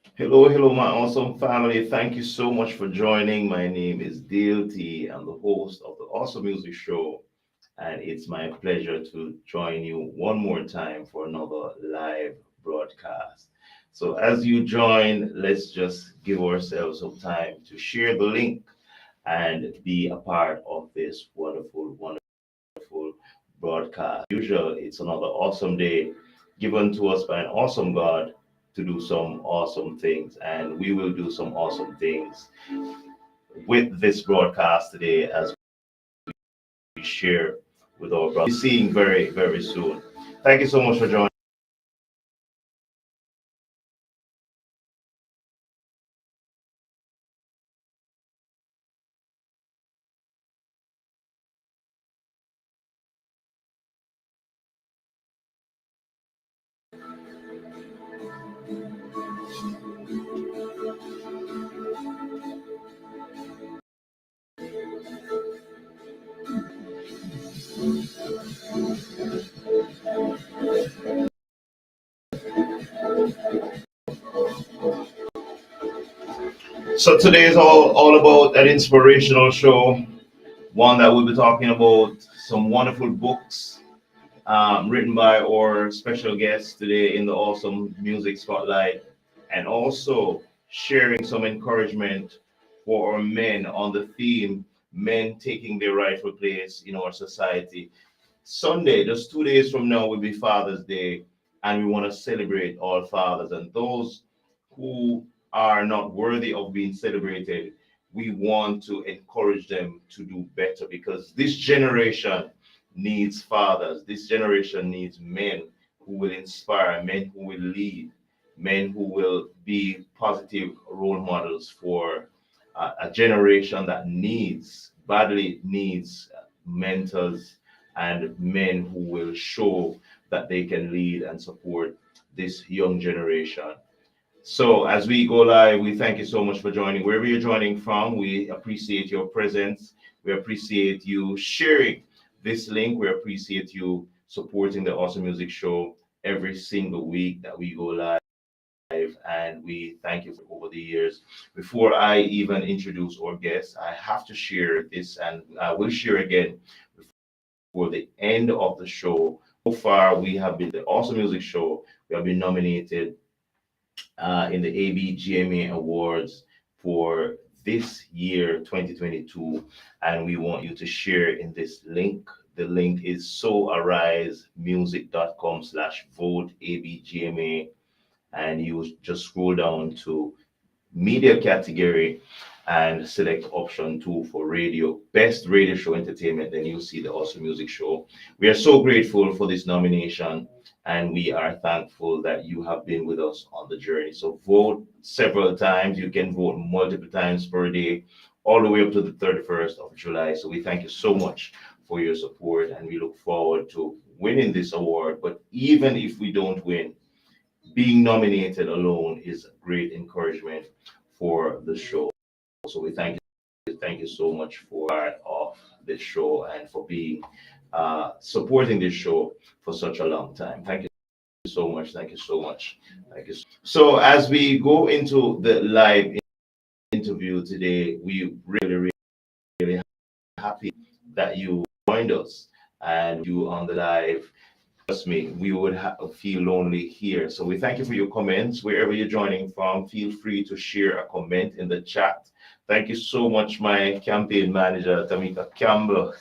Hello, hello, my awesome family. Thank you so much for joining. My name is Dayle T. I'm the host of the Awesome Music Show, and it's my pleasure to join you one more time for another live broadcast. So, as you join, let's just give ourselves some time to share the link and be a part of this wonderful, wonderful broadcast. Usual, it's another awesome day given to us by an awesome God to do some awesome things, and we will do some awesome things with this broadcast today as we share with our brothers. Seeing very, very soon. Thank you so much for joining. So today is all about an inspirational show, one that we'll be talking about some wonderful books written by our special guests today in the awesome music spotlight, and also sharing some encouragement for our men on the theme men taking their rightful place in our society. Sunday, just 2 days from now, will be Father's Day, and we want to celebrate all fathers and those who are not worthy of being celebrated. We want to encourage them to do better because this generation needs fathers. This generation needs men who will inspire, men who will lead, men who will be positive role models for a generation that badly needs mentors and men who will show that they can lead and support this young generation. So, as we go live, we thank you so much for joining. Wherever you're joining from, we appreciate your presence. We appreciate you sharing this link. We appreciate you supporting the Awesome Music Show every single week that we go live. And we thank you for over the years. Before I even introduce our guests, I have to share this, and I will share again for the end of the show. So far, we have been the Awesome Music Show. We have been nominated in the ABGMA Awards for this year, 2022, and we want you to share in this link. The link is soarisemusic.com/vote ABGMA, and you just scroll down to media category and select option 2 for radio, best radio show entertainment. Then you'll see the Awesome Music Show. We are so grateful for this nomination, and we are thankful that you have been with us on the journey. So vote several times. You can vote multiple times per day, all the way up to the 31st of July. So we thank you so much for your support, and we look forward to winning this award. But even if we don't win, being nominated alone is great encouragement for the show. So we thank you so much for part of this show and for being supporting this show for such a long time. Thank you so much. Thank you so much. Thank you. So as we go into the live interview today, we really happy that you joined us and you on the live. Trust me, we would feel lonely here. So we thank you for your comments. Wherever you're joining from, feel free to share a comment in the chat. Thank you so much, my campaign manager, Tamika Campbell.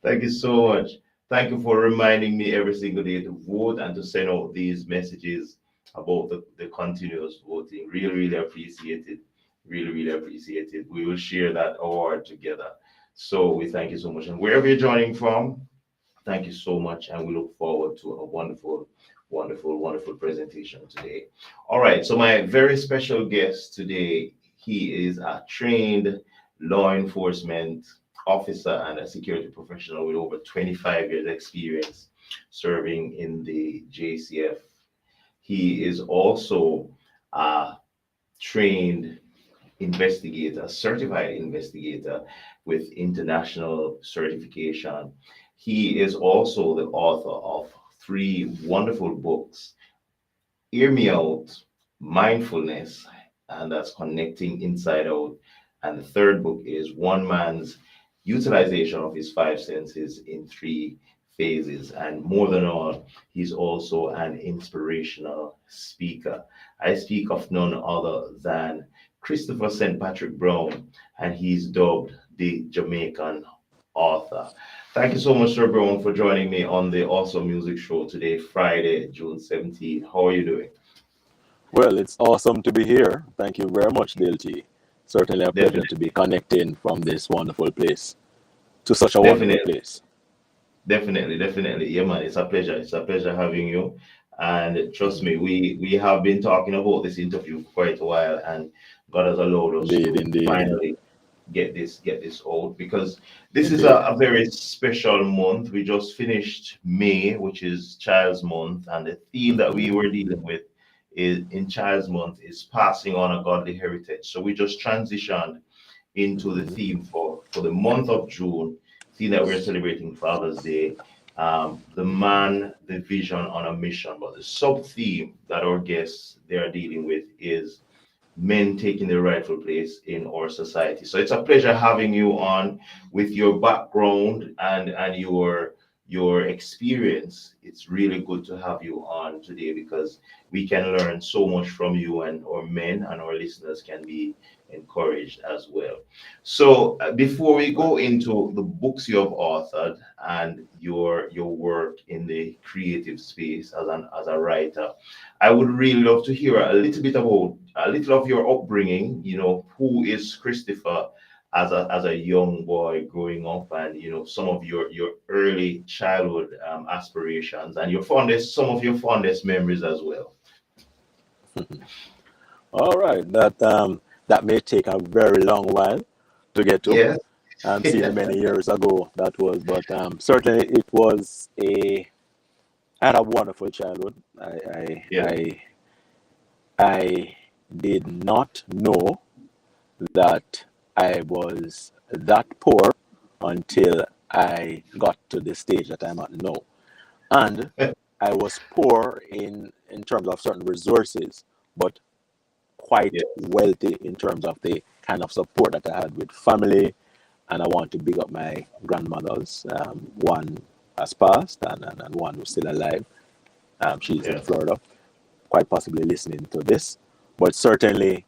Thank you so much. Thank you for reminding me every single day to vote and to send out these messages about the continuous voting. Really, really appreciate it. Really appreciate it. We will share that award together. So we thank you so much. And wherever you're joining from, thank you so much, and we look forward to a wonderful presentation today. All right, so my very special guest today, he is a trained law enforcement officer and a security professional with over 25 years experience serving in the JCF. He is also a trained investigator, certified investigator with international certification. He is also the author of three wonderful books, Hear Me Out, Mindfulness, and that's Connecting Inside Out. And the third book is One Man's Utilization of His Five Senses in Three Phases. And more than all, he's also an inspirational speaker. I speak of none other than Christopher St. Patrick Brown, and he's dubbed the Jamaican author. Thank you so much, Sir Brown, for joining me on the Awesome Music Show today, Friday, June 17th. How are you doing? Well, it's awesome to be here. Thank you very much, Dayle. Certainly a pleasure Definitely, to be connecting from this wonderful place to such a wonderful definitely, place. definitely. Yeah, man, it's a pleasure. It's a pleasure having you. And trust me, we have been talking about this interview for quite a while, and God has allowed us Indeed, to indeed, finally get this out because this is indeed. a very special month. We just finished May, which is Child's Month, and the theme that we Mhm, were dealing with is in Child's Month is passing on a godly heritage. So we just transitioned into the mhm. theme for the month of June, seeing that we're celebrating Father's Day. The man, the vision on a mission, but the sub theme that our guests they are dealing with is men taking their rightful place in our society. So it's a pleasure having you on with your background and your experience. It's really good to have you on today because we can learn so much from you, and our men and our listeners can be encouraged as well. So before we Right. go into the books you have authored and your work in the creative space as a writer, I would really love to hear a little bit about a little of your upbringing. Who is Christopher as a young boy growing up, and some of your early childhood aspirations and some of your fondest memories as well. All right. That may take a very long while to get to. Yes. Seeing many years ago that was, but certainly it was a. I had a wonderful childhood. Yeah. I did not know that I was that poor until I got to the stage that I'm at now. And I was poor in terms of certain resources, but quite Yeah. wealthy in terms of the kind of support that I had with family. And I want to big up my grandmothers. One has passed, and one who's still alive. She's in Yeah. Florida, quite possibly listening to this. But certainly,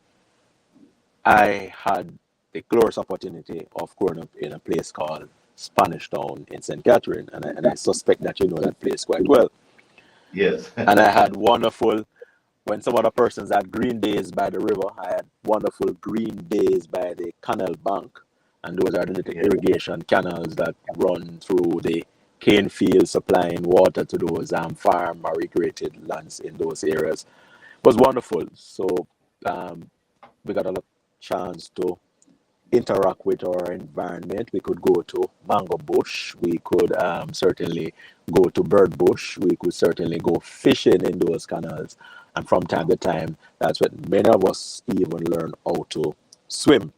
I had the glorious opportunity of growing up in a place called Spanish Town in St. Catherine, and I suspect that you know that place quite well. Yes. And I had wonderful, when some other persons had green days by the river, I had wonderful green days by the canal bank. And those are the little Yeah. irrigation canals that run through the cane fields, supplying water to those farm or recreated lands in those areas. It was wonderful. So um, we got a lot of chance to interact with our environment. We could go to mango bush. We could certainly go to bird bush. We could certainly go fishing in those canals. And from time to time, that's when many of us even learn how to swim.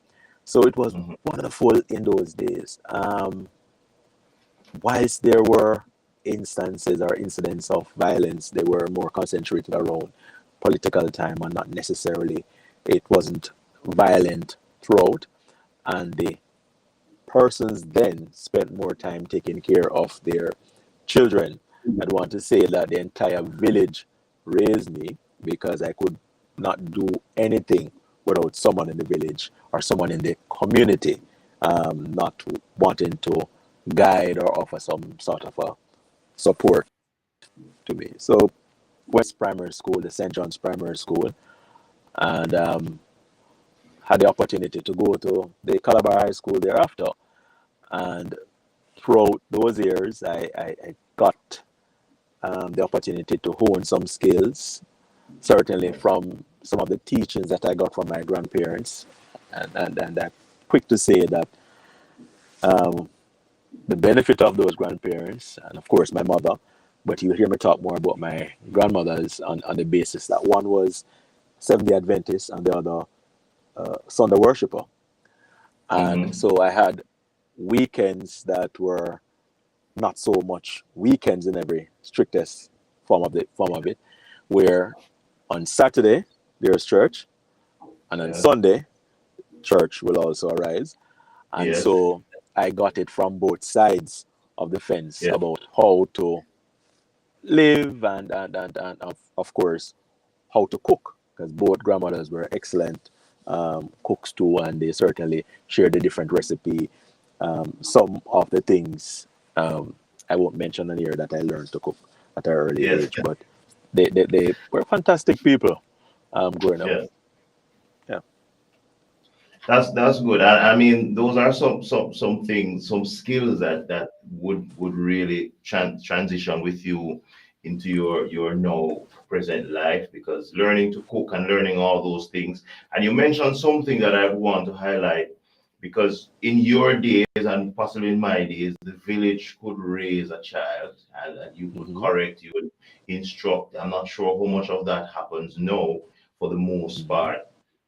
So it was Mhm. wonderful in those days. Whilst there were instances or incidents of violence, they were more concentrated around political time and not necessarily, it wasn't violent throughout. And the persons then spent more time taking care of their children. I'd want to say that the entire village raised me because I could not do anything without someone in the village or someone in the community not wanting to guide or offer some sort of a support to me. So primary school, the St. John's Primary School, and had the opportunity to go to the Calabar High School thereafter. And throughout those years, I got the opportunity to hone some skills, certainly from some of the teachings that I got from my grandparents. And I'm quick to say that um, the benefit of those grandparents, and of course my mother, but you'll hear me talk more about my grandmothers on the basis that one was Seventh day Adventist and the other Sunday worshiper. And Mhm. so I had weekends that were not so much weekends in every strictest form of it, where On Saturday, there's church, and on Yes. Sunday, church will also arise. And Yes. so I got it from both sides of the fence Yes. about how to live and of course, how to cook, because both grandmothers were excellent cooks too, and they certainly shared a different recipe. Some of the things I won't mention on here that I learned to cook at an early Yes. age, but they were fantastic people growing up. Yes. Yeah. That's good. I mean, those are some things, some skills that would really transition with you into your now present life, because learning to cook and learning all those things. And you mentioned something that I want to highlight, because in your days and possibly in my days, the village could raise a child, and you would Hmm. correct, you would instruct. I'm not sure how much of that happens now for the most Hmm. part,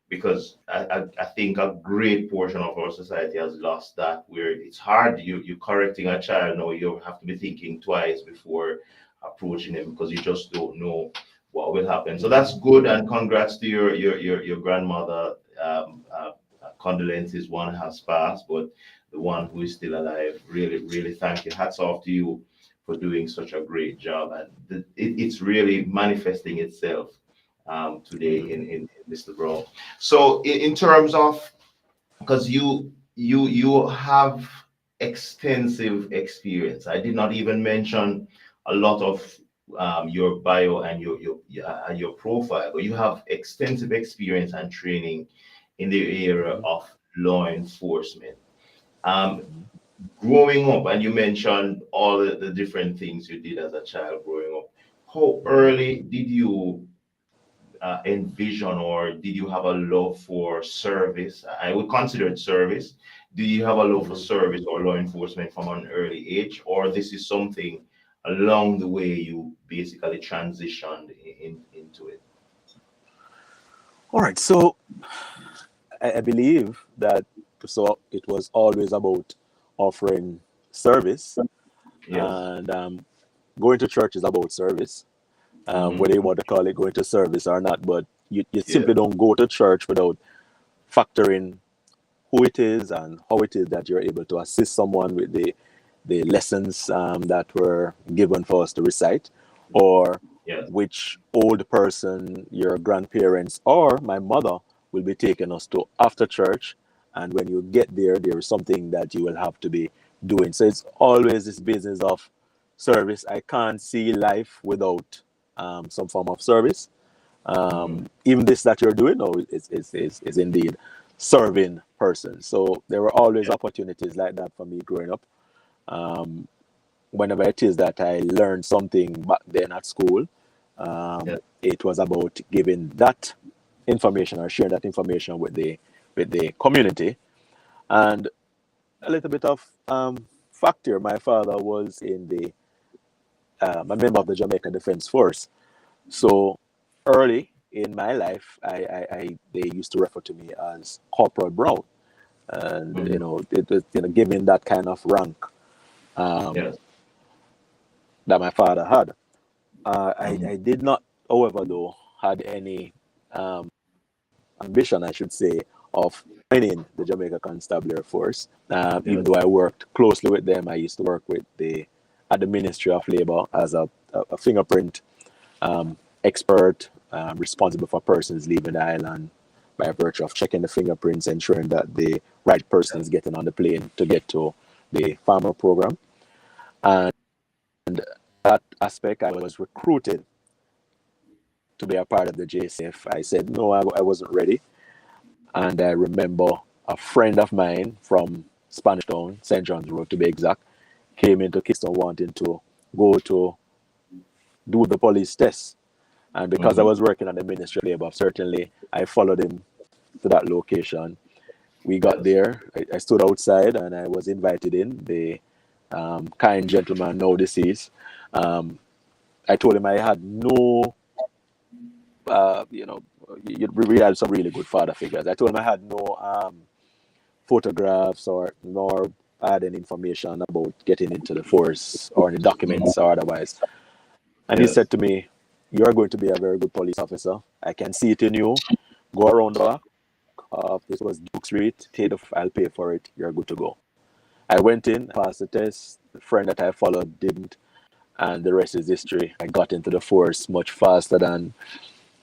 because I think a great portion of our society has lost that, where it's hard. You correcting a child now, you have to be thinking twice before approaching him, because you just don't know what will happen. So Hmm. that's good, and congrats to your grandmother. Condolences, one has passed, but the one who is still alive, really, really thank you. Hats off to you for doing such a great job, and it's really manifesting itself today Hmm. in Mr. Brown. So in terms of, because you have extensive experience. I did not even mention a lot of your bio and your profile, but you have extensive experience and training in the area Hmm. of law enforcement. Um, Hmm. Growing up, and you mentioned all the different things you did as a child growing up. How Hmm. early did you envision, or did you have a love for service? I would consider it service. Do you have a love for Hmm. service or law enforcement from an early age, or this is something along the way you basically transitioned into it? All right. So I believe that so it was always about offering service, Yes. and going to church is about service, whether you Hmm. want to call it going to service or not. But you Yes. simply don't go to church without factoring who it is and how it is that you're able to assist someone with the lessons that were given for us to recite, or Yes. which old person your grandparents or my mother will be taking us to after church. And when you get there, there is something that you will have to be doing. So it's always this business of service. I can't see life without some form of service. Hmm. Even this that you're doing now is indeed serving persons. So there were always Yes. opportunities like that for me growing up. Whenever it is that I learned something back then at school, Yes. it was about giving that information or sharing that information with the community. And a little bit of fact here, my father was in the a member of the Jamaica Defense Force. So early in my life, they used to refer to me as Corporal Brown, and Hmm. it was giving that kind of rank Yes. that my father had. Hmm. I did not, however, though, had any um, ambition, I should say, of joining the Jamaica Constabulary Force. Even Yes. though I worked closely with them, I used to work with the at the Ministry of Labor as a fingerprint expert responsible for persons leaving the island by virtue of checking the fingerprints, ensuring that the right person is getting on the plane to get to the farmer program. And that aspect, I was recruited to be a part of the JCF. I said, no, I wasn't ready. And I remember a friend of mine from Spanish Town, St. John's Road to be exact, came into Kingston wanting to go to do the police test. And because I Hmm. was working at the Ministry of Labor, certainly I followed him to that location. We got Yes. there. I stood outside and I was invited in. The kind gentleman, now deceased, um, I told him I had no, uh, you know, we had some really good father figures. I told him I had no photographs or nor had any information about getting into the force or any Hmm. documents or otherwise. And he Yes. said to me, "You are going to be a very good police officer. I can see it in you. Go around the back. This was Duke Street. I'll pay for it. You're good to go. I went in, passed the test. The friend that I followed didn't, and the rest is history. I got into the force much faster than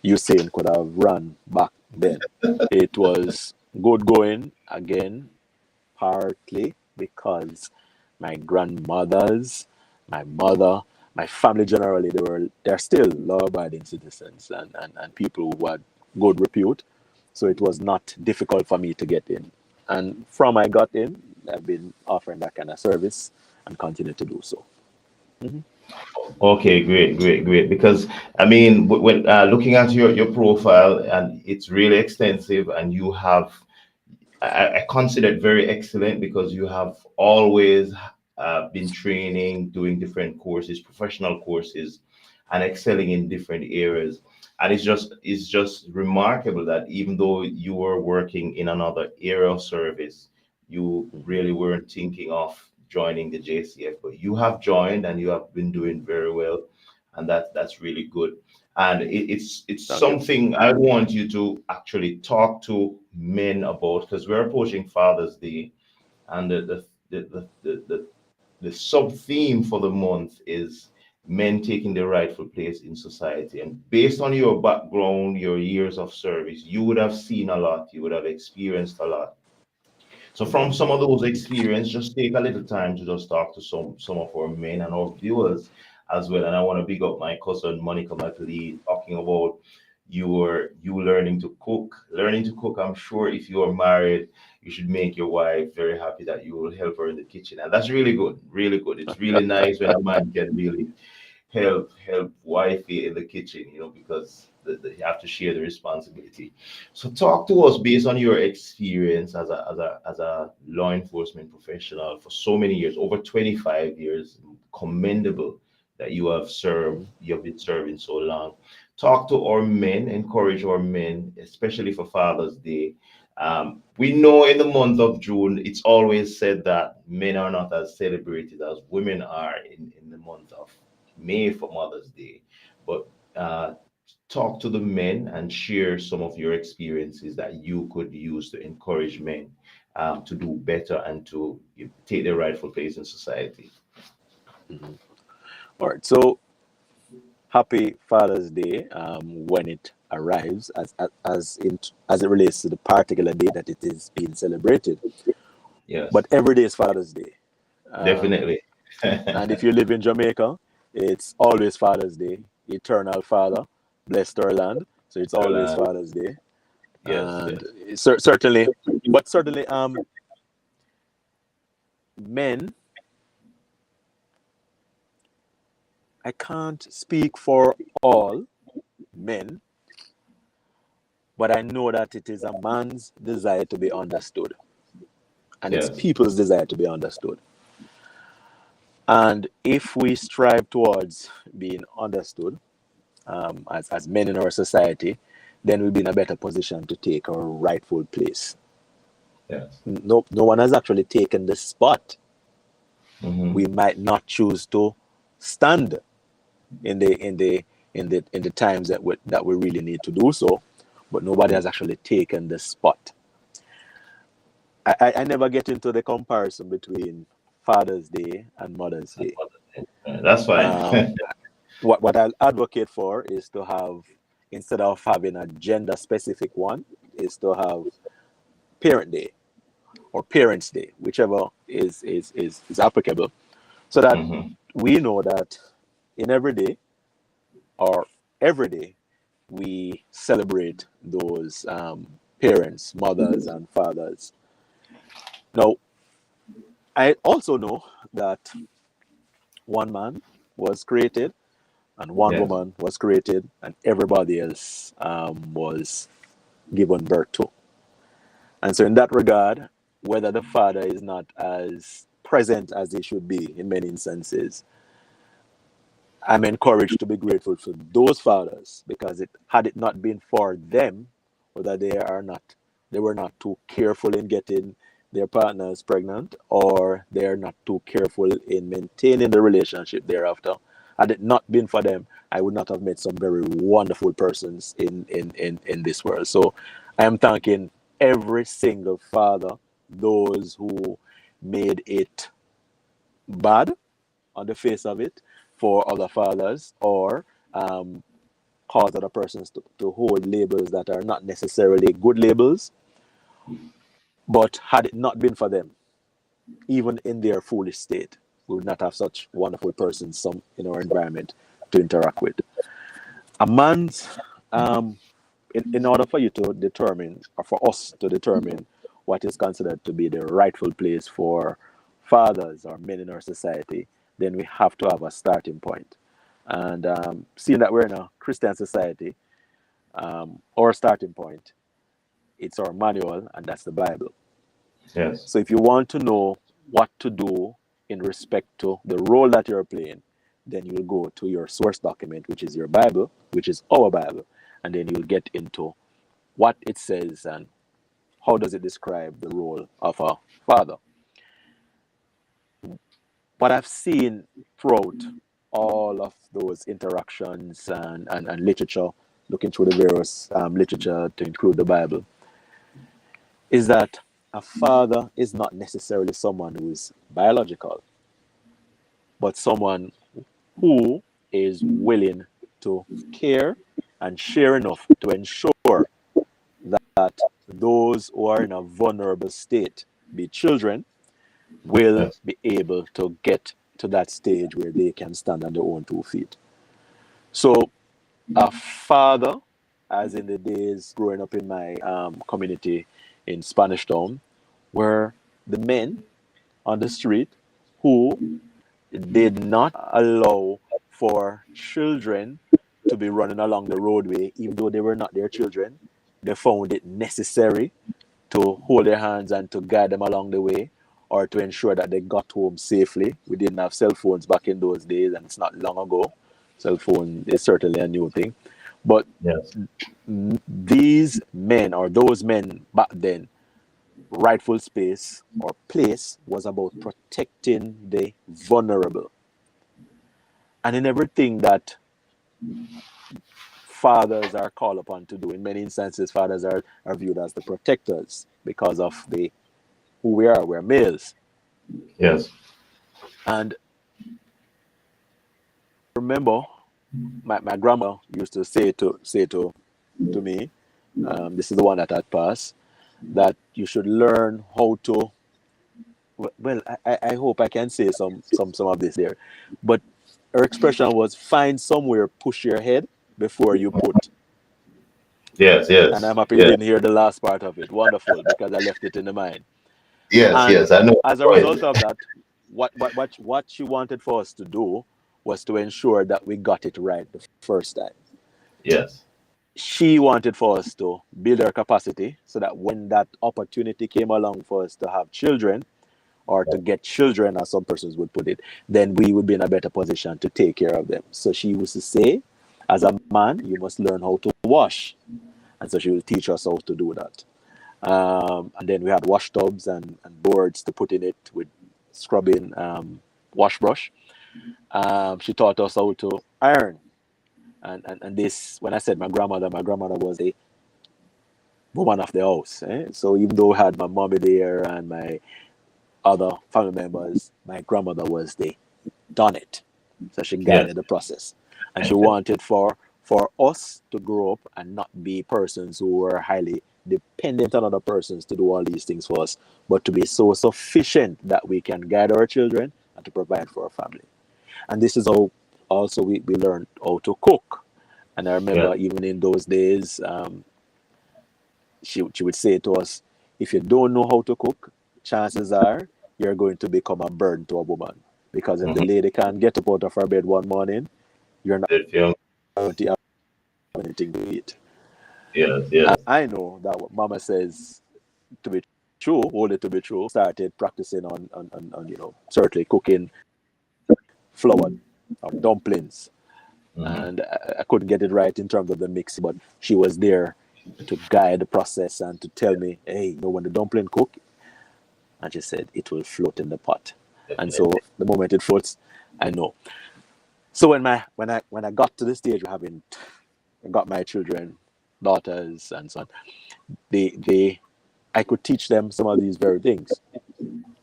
Usain could have run back then. It was good going again, partly because my grandmothers, my mother, my family generally, they're still law-abiding citizens and people who had good repute. So it was not difficult for me to get in. And from I got in, I've been offering that kind of service and continue to do so. Mhm. Okay, great, great, great. Because I mean, when looking at your profile, and it's really extensive, and you have I consider it very excellent because you have always been training, doing different courses, professional courses, and excelling in different areas. And it's just remarkable that even though you were working in another area of service, you really weren't thinking of joining the JCF, but you have joined and you have been doing very well, and that's really good. And it's Thank you. something I want you to actually talk to men about because we're approaching Father's Day, and the sub theme for the month is men taking the rightful place in society. And based on your background, your years of service, you would have seen a lot, you would have experienced a lot. So from Mhm. some of those experience, just take a little time to just talk to some of our men and our viewers as well. And I want to big up my cousin Monica McLeod talking about you learning to cook. Learning to cook, I'm sure if you are married, you should make your wife very happy that you will help her in the kitchen. And that's really good, really good. It's really nice when a man can really help wifey in the kitchen, because you have to share the responsibility. So talk to us based on your experience as a law enforcement professional for so many years, over 25 years. Commendable that you have been serving so long. Talk to our men, encourage our men, especially for Father's Day. We know in the month of June, it's always said that men are not as celebrated as women are in the month of May for Mother's Day. But talk to the men and share some of your experiences that you could use to encourage men to do better and to take their rightful place in society. Mhm. All right. So happy Father's Day when it arrives, as it relates to the particular day that it is being celebrated. Yes, But every day is Father's Day. Um, definitely. and if you live in Jamaica, it's always Father's Day. Eternal Father, blessed our land. So it's always Ireland. Father's Day. Yes, And yes. certainly, but certainly, men, I can't speak for all men, but I know that it is a man's desire to be understood, and it's Yes. people's desire to be understood. And if we strive towards being understood as men in our society, then we'll be in a better position to take our rightful place. Yes. No one has actually taken the spot. We Hmm. might not choose to stand in the times that we really need to do so, but nobody has actually taken the spot. I never get into the comparison between Father's Day and Mother's Day. That's fine. Um, what I'll advocate for is to have, instead of having a gender specific one, is to have Parent Day or Parents Day, whichever is applicable, so that Hmm. we know that in every day or every day we celebrate those parents, mothers, and fathers. Now, I also know that one man was created and one Yes. woman was created, and everybody else was given birth to. And so, in that regard, whether the father is not as present as he should be in many instances, I'm encouraged to be grateful for those fathers because had it not been for them, whether they were not too careful in getting their partners pregnant, or they are not too careful in maintaining the relationship thereafter, Had it not been for them, I would not have met some very wonderful persons in this world. So I am thanking every single father, those who made it bad on the face of it for other fathers, or cause other persons to hold labels that are not necessarily good labels. But had it not been for them, even in their foolish state, we would not have such wonderful persons some in our environment to interact with. A man's in order for you to determine, or for us to determine what is considered to be the rightful place for fathers or men in our society, then we have to have a starting point. And seeing that we're in a Christian society, our starting point, it's our manual, and that's the Bible. Yes. So if you want to know what to do in respect to the role that you're playing, then you'll go to your source document, which is your Bible, which is our Bible, and then you'll get into what it says and how does it describe the role of a father. What I've seen throughout all of those interactions and literature, looking through the various literature to include the Bible, is that a father is not necessarily someone who is biological, but someone who is willing to care and share enough to ensure that those who are in a vulnerable state, be children, will Yes. be able to get to that stage where they can stand on their own 2 feet. So, a father, as in the days growing up in my community in Spanish Town, were the men on the street who did not allow for children to be running along the roadway, even though they were not their children. They found it necessary to hold their hands and to guide them along the way, or to ensure that they got home safely. We didn't have cell phones back in those days, and it's not long ago. Cell phone is certainly a new thing. But Yes. these men, or those men back then, rightful space or place was about protecting the vulnerable. And in everything that fathers are called upon to do, in many instances, fathers are viewed as the protectors because of the who we are. We're males. Yes. And remember, my grandma used to say to me, this is the one that had passed, that you should learn how to. Well, I hope I can say some of this there, but her expression was, find somewhere push your head before you put. Yes. And Yes. I'm happy you Yes. didn't hear the last part of it. Wonderful, because I left it in the mind. Yes. And Yes. I know the as a point. result of that, what she wanted for us to do was to ensure that we got it right the first time. Yes. She wanted for us to build our capacity so that when that opportunity came along for us to have children, or to get children, as some persons would put it, then we would be in a better position to take care of them. So she used to say, as a man, you must learn how to wash. And so she will teach us how to do that. And then we had wash tubs and boards to put in it with scrubbing wash brush. She taught us how to iron. And this, when I said my grandmother was a woman of the house. So even though I had my mommy there and my other family members, my grandmother was the done it. So she Yes. guided the process. And she wanted for us to grow up and not be persons who were highly dependent on other persons to do all these things for us, but to be so sufficient that we can guide our children and to provide for our family. And this is how also we learned how to cook. And I Yes. remember even in those days, she would say to us, if you don't know how to cook, chances are you're going to become a burden to a woman. Because if the Mm-hmm. lady can't get up out of her bed one morning, you're not Did film. going to have anything to eat. Yes. Yes. I know that what mama says to be true, hold it to be true, started practicing on certainly cooking flour dumplings. Mm-hmm. And I couldn't get it right in terms of the mix, but she was there to guide the process and to tell me, hey, when the dumpling cook, and she said it will float in the pot. And so Definitely. the moment it floats, I know. So when I got to the stage of having got my children, daughters and son, they I could teach them some of these very things.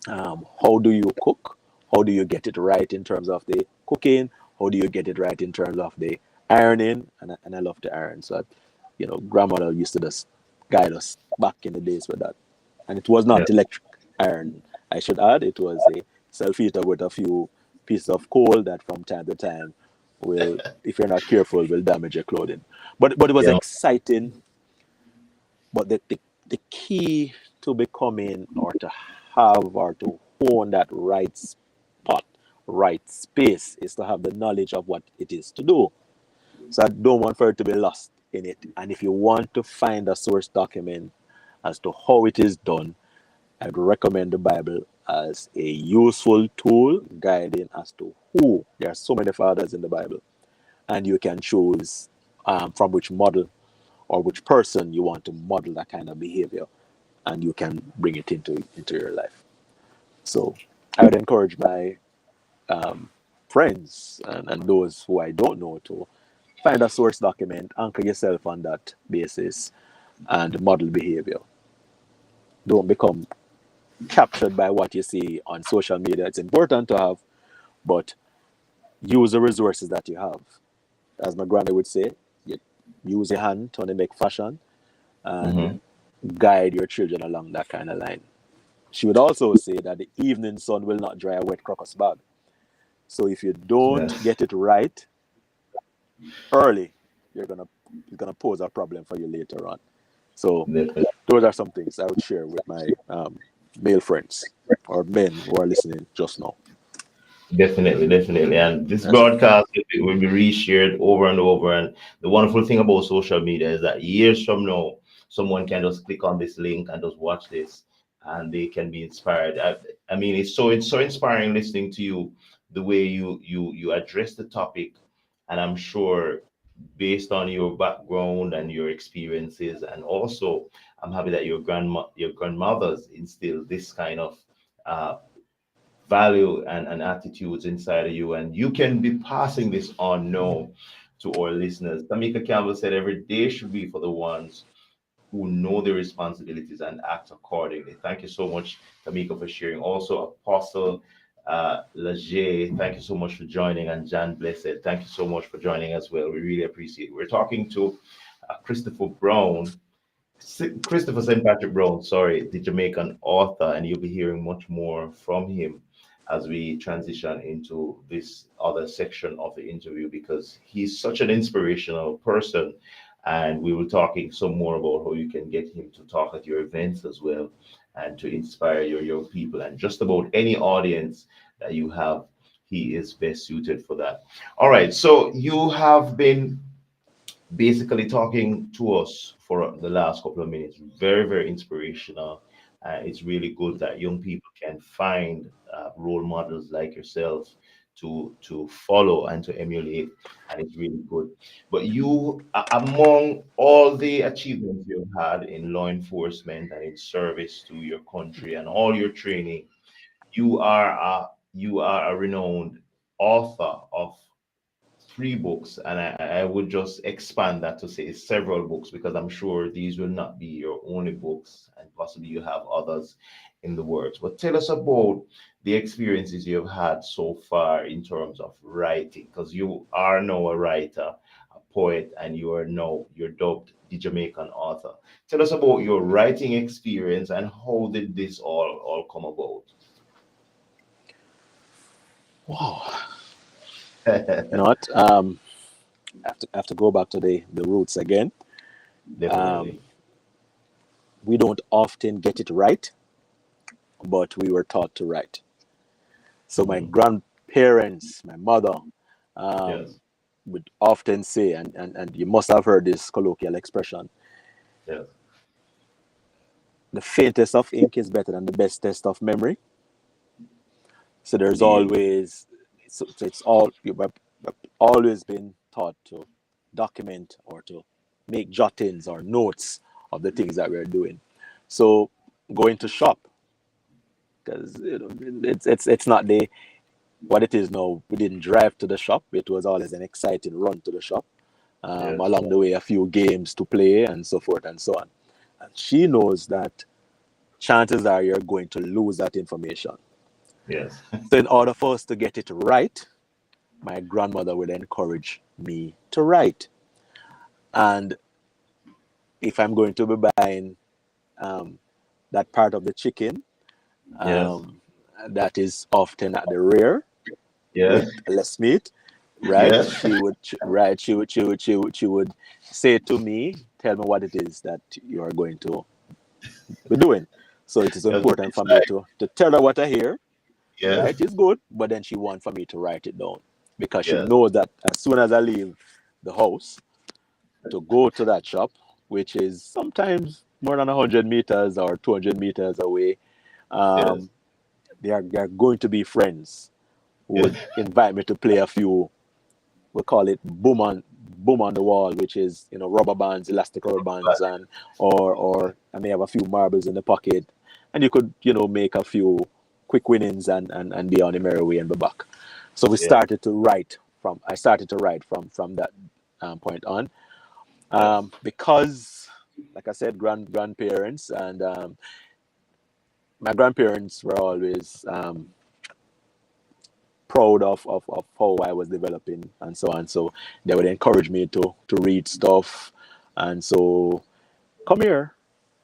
How do you cook? How do you get it right in terms of the cooking? How do you get it right in terms of the ironing? And I love to iron. So, grandmother used to just guide us back in the days with that. And it was Yeah. not electric iron, I should add. It was a self heater with a few pieces of coal that from time to time will, if you're not careful, will damage your clothing. But it was Yeah. exciting. But the key to becoming or to have or to own that right spot, right space is to have the knowledge of what it is to do. So I don't want for it to be lost in it. And if you want to find a source document as to how it is done, I'd recommend the Bible as a useful tool guiding as to who. There are so many fathers in the Bible, and you can choose from which model or which person you want to model that kind of behavior, and you can bring it into your life. So I would encourage my friends and those who I don't know to find a source document, anchor yourself on that basis, and model behavior. Don't become captured by what you see on social media. It's important to have, but use the resources that you have. As my granny would say, you use your hand to make fashion and Hmm. guide your children along that kind of line. She would also say that the evening sun will not dry a wet crocus bag. So if you don't Yes. get it right early, you're gonna it's gonna pose a problem for you later on. So Definitely. those are some things I would share with my male friends or men who are listening just now. Definitely, definitely. And this That's it. broadcast will be reshared over and over. And the wonderful thing about social media is that years from now, someone can just click on this link and just watch this, and they can be inspired. I mean, it's so inspiring listening to you, the way you address the topic, and I'm sure based on your background and your experiences, and also I'm happy that your grandmothers instilled this kind of uh, value and attitudes inside of you, and you can be passing this on now to our listeners. Tamika Campbell said every day should be for the ones who know their responsibilities and act accordingly. Thank you so much, Tamika, for sharing. Also, Apostle Leger, thank you so much for joining, and Jan Blessed, thank you so much for joining as well. We really appreciate it. We're talking to Christopher Brown, Christopher St. Patrick Brown, sorry, the Jamaican author, and you'll be hearing much more from him as we transition into this other section of the interview, because he's such an inspirational person. And we were talking some more about how you can get him to talk at your events as well, and to inspire your young people and just about any audience that you have. He is best suited for that. All right, so you have been basically talking to us for the last couple of minutes. Very, very inspirational. It's really good that young people can find role models like yourself to follow and to emulate, and it's really good. But you, among all the achievements you've had in law enforcement and in service to your country and all your training, you are a renowned author of three books, and I would just expand that to say several books, because I'm sure these will not be your only books, and possibly you have others in the works. But tell us about the experiences you've had so far in terms of writing, because you are now a writer, a poet, and you're dubbed the Jamaican author. Tell us about your writing experience and how did this all come about? Wow. You know what? I have to go back to the roots again. Um, Definitely. we don't often get it right, but we were taught to write. So my Hmm. grandparents, my mother, um, Yes. would often say, and you must have heard this colloquial expression, Yes. the faintest of ink is better than the best test of memory. So there's Indeed. always, so it's all, we've always been taught to document or to make jottings or notes of the things that we're doing. So going to shop, because it's not the what it is now, we didn't drive to the shop. It was always an exciting run to the shop. Yes. Along the way, a few games to play and so forth and so on. And she knows that chances are you're going to lose that information. Yes. So, in order for us to get it right, my grandmother would encourage me to write. And if I'm going to be buying um, that part of the chicken Yes. um, that is often at the rear with Yes. less meat, right? Yes. She would say to me, "Tell me what it is that you are going to be doing." So it is That's what important it's for me like. to tell her what I hear. Yes. Right is good, but then she wants for me to write it down because she Yes. knows that as soon as I leave the house to go to that shop, which is sometimes more than 100 meters or 200 meters away, Yes. um, they are going to be friends who Yes. would invite me to play a few, we call it boom on the wall, which is rubber bands, elastic rubber bands, and or I may have a few marbles in the pocket, and you could make a few quick winnings and be on the merry way and be back. So we Yes. started to write from I started to write from that point on, Yes. because like I said, grandparents and my grandparents were always proud of how I was developing and so on. So they would encourage me to read stuff. And so, come here,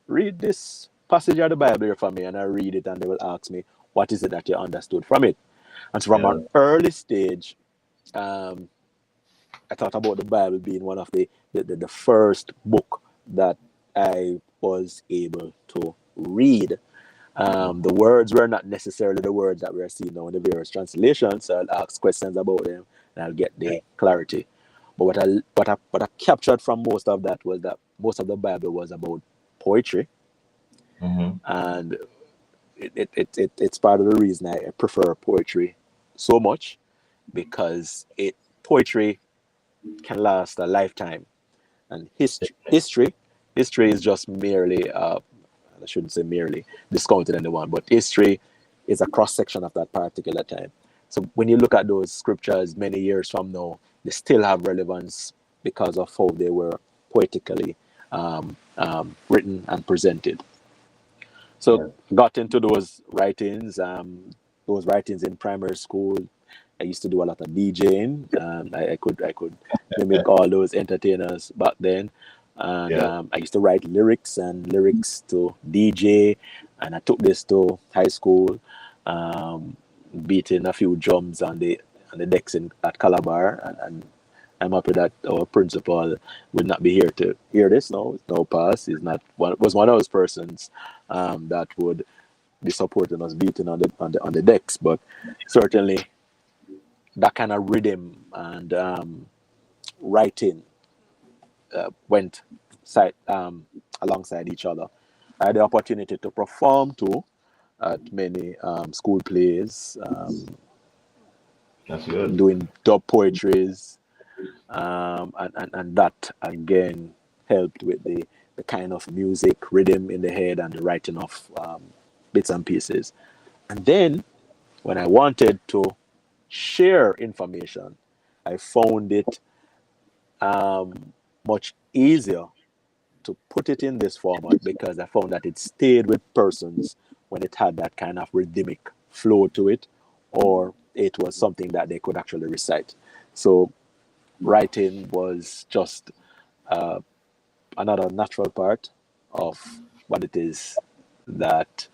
read this passage of the Bible here for me. And I read it, and they will ask me, what is it that you understood from it? And so from an Yes. early stage, um, I thought about the Bible being one of the first book that I was able to read. The words were not necessarily the words that we're seeing now in the various translations, so I'll ask questions about them and I'll get the clarity. But what I captured from most of that was that most of the Bible was about poetry, Mm-hmm. and it's part of the reason I prefer poetry so much, because poetry can last a lifetime, and history is just merely I shouldn't say merely discounted anyone, but history is a cross section of that particular time. So when you look at those scriptures many years from now, they still have relevance because of how they were poetically written and presented. So Yes. got into those writings in primary school. I used to do a lot of DJing. I could mimic all those entertainers back then, and Yes. I used to write lyrics to DJ, and I took this to high school, um, beating a few drums on the decks at Calabar, and I'm happy that our principal would not be here to hear this. No pass. He's not one. Was one of those persons that would be supporting us beating on the decks, but certainly that kind of rhythm and writing went alongside each other. I had the opportunity to perform too at many school plays, That's good. doing dub poetries, and that again helped with the kind of music rhythm in the head and the writing of bits and pieces. And then when I wanted to share information, I found it much easier to put it in this format because I found that it stayed with persons when it had that kind of rhythmic flow to it, or it was something that they could actually recite. So writing was just another natural part of what it is that,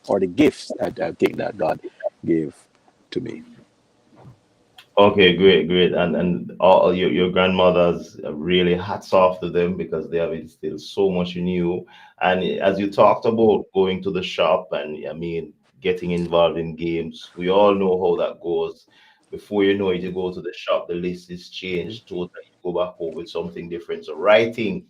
or the gifts that I think that God gave to me. Okay, great, great. And all your grandmothers, really hats off to them because they have instilled so much in you. And as you talked about going to the shop and I mean getting involved in games, we all know how that goes. Before you know it, you go to the shop, the list is Mhm. changed totally. You go back home with something different. So writing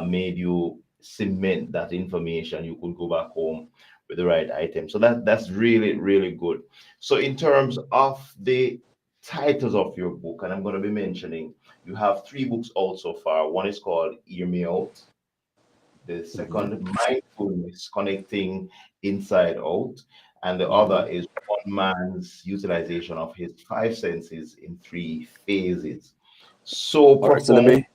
made you cement that information. You could go back home with the right item. So that's really, really good. So in terms of the titles of your book, and I'm going to be mentioning, you have three books out so far. One is called Hear Me Out. The Mhm. second, Mindfulness, Connecting Inside Out. and the other is one man's utilization of his five senses in three phases. So All right. So let profound me.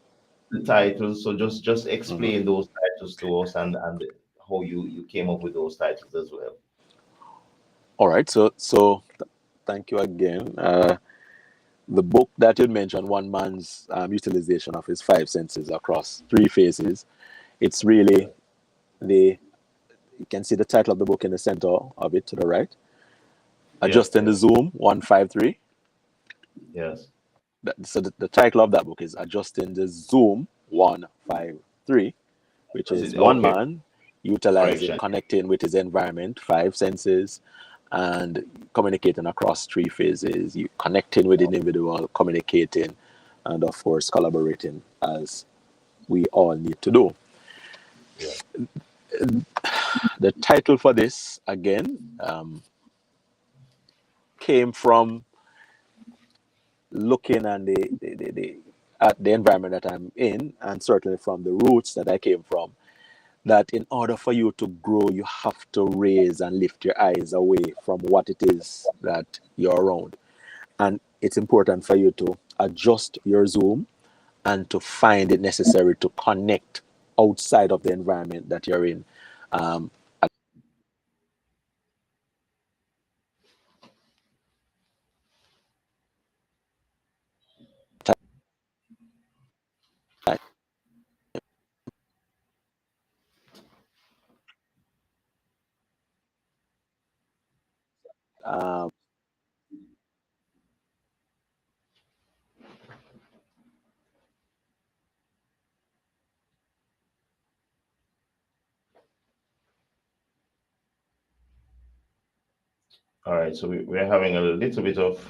the titles. So just Mhm. explain those titles to us and how you came up with those titles as well. All right. Thank you again. The book that you mentioned, One Man's Utilization of His Five Senses Across Three Phases, it's really the, you can see the title of the book in the center of it to the right, Yes, Adjusting the yes, Zoom 153. yes. So the title of that book is Adjusting the Zoom 153, which That's is it. one Okay, man utilizing, correction. connecting with his environment, five senses, and communicating across three phases. You connecting with the individual, communicating, and of course collaborating, as we all need to do. Yeah. The title for this again came from looking at at the environment that I'm in, and certainly from the roots that I came from. That in order for you to grow, you have to raise and lift your eyes away from what it is that you're around. And it's important for you to adjust your zoom and to find it necessary to connect outside of the environment that you're in. Um, um, All right. So we're having a little bit of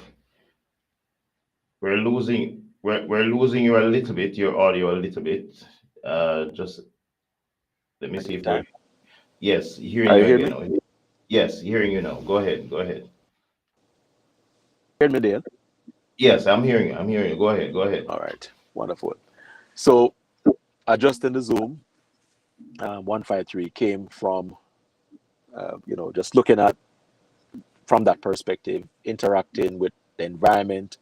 we're losing you a little bit, your audio a little bit. Just let me see if we're time. yes, hearing Are you you hearing again me? now. Yes, hearing you now. Go ahead. Go ahead. Hear me, Dale? Yes, I'm hearing you. I'm hearing you. Go ahead. Go ahead. All right, wonderful. So adjusting the zoom 153 came from just looking at from that perspective, interacting with the environment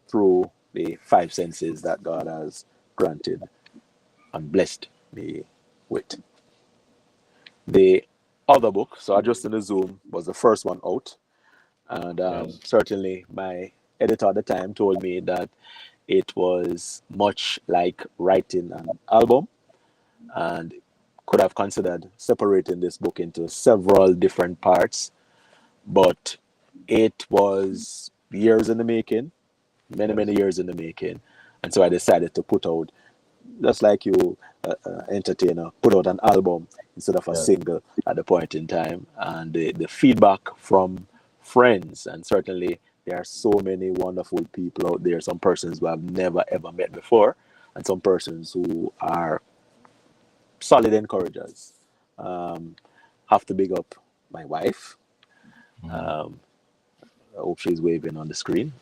through the five senses that God has granted and blessed me with. The other book, so Adjusting the Zoom, was the first one out. And Yes. certainly my editor at the time told me that it was much like writing an album, and could have considered separating this book into several different parts, but it was years in the making, many, Yes. many years in the making. And so I decided to put out, just like you, entertainer, put out an album instead of a Yes. single at the point in time. And the feedback from friends, and certainly there are so many wonderful people out there, some persons who I've never ever met before, and some persons who are solid encouragers. Um, have to big up my wife. Mhm. Um, I hope she's waving on the screen.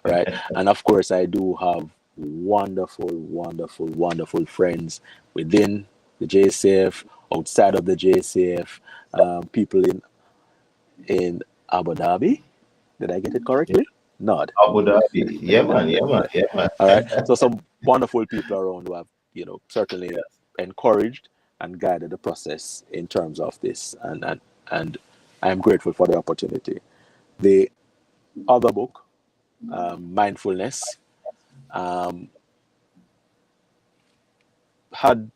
Right? And of course, I do have wonderful, wonderful, wonderful friends within the JCF, outside of the JCF, people in Abu Dhabi. Did I get it Yeah. correctly? Nod. Abu Dhabi. Yeah, man. Yeah, man. Yeah, man. All right. So some wonderful people around who have, certainly Yes. encouraged and guided the process in terms of this, and I'm grateful for the opportunity. The other book, Mindfulness, um, had